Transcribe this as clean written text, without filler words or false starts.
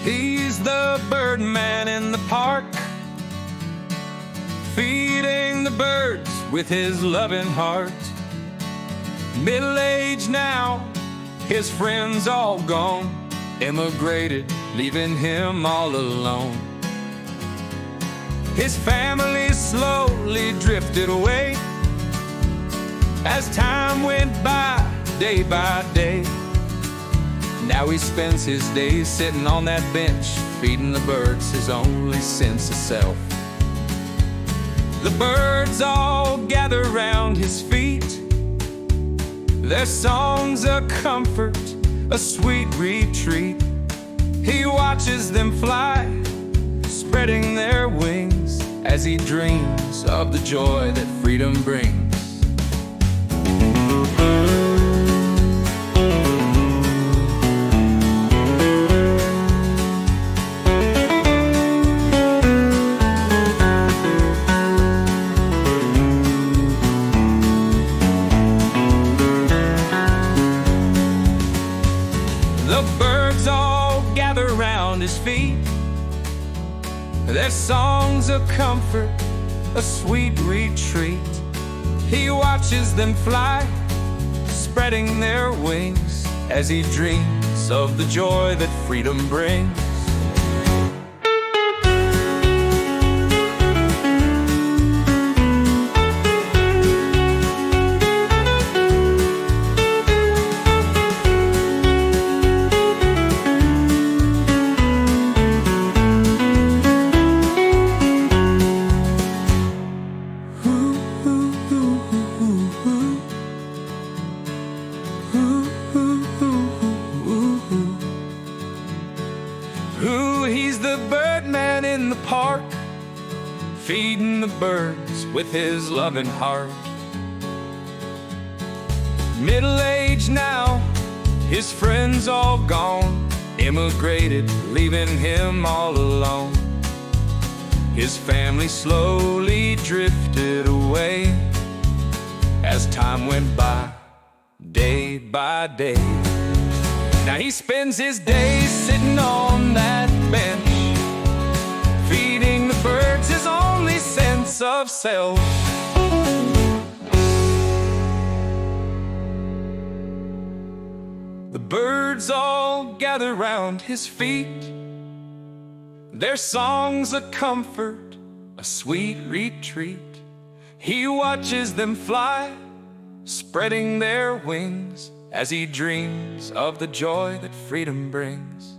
He's the birdman in the park, feeding the birds with his loving heart. Middle-aged now, his friends all gone, emigrated, leaving him all alone. His family slowly drifted away as time went by, day by day. Now he spends his days sitting on that bench, feeding the birds his only sense of self. The birds all gather round his feet, their songs a comfort, a sweet retreat. He watches them fly, spreading their wings, as he dreams of the joy that freedom brings. The birds all gather round his feet, their songs a comfort, a sweet retreat. He watches them fly, spreading their wings, as he dreams of the joy that freedom brings. He's the birdman in the park, feeding the birds with his loving heart. Middle-aged now, his friends all gone, emigrated, leaving him all alone. His family slowly drifted away as time went by, day by day. Now he spends his days sitting on that bench, feeding the birds his only sense of self. The birds all gather round his feet, their songs a comfort, a sweet retreat. He watches them fly, spreading their wings, as he dreams of the joy that freedom brings.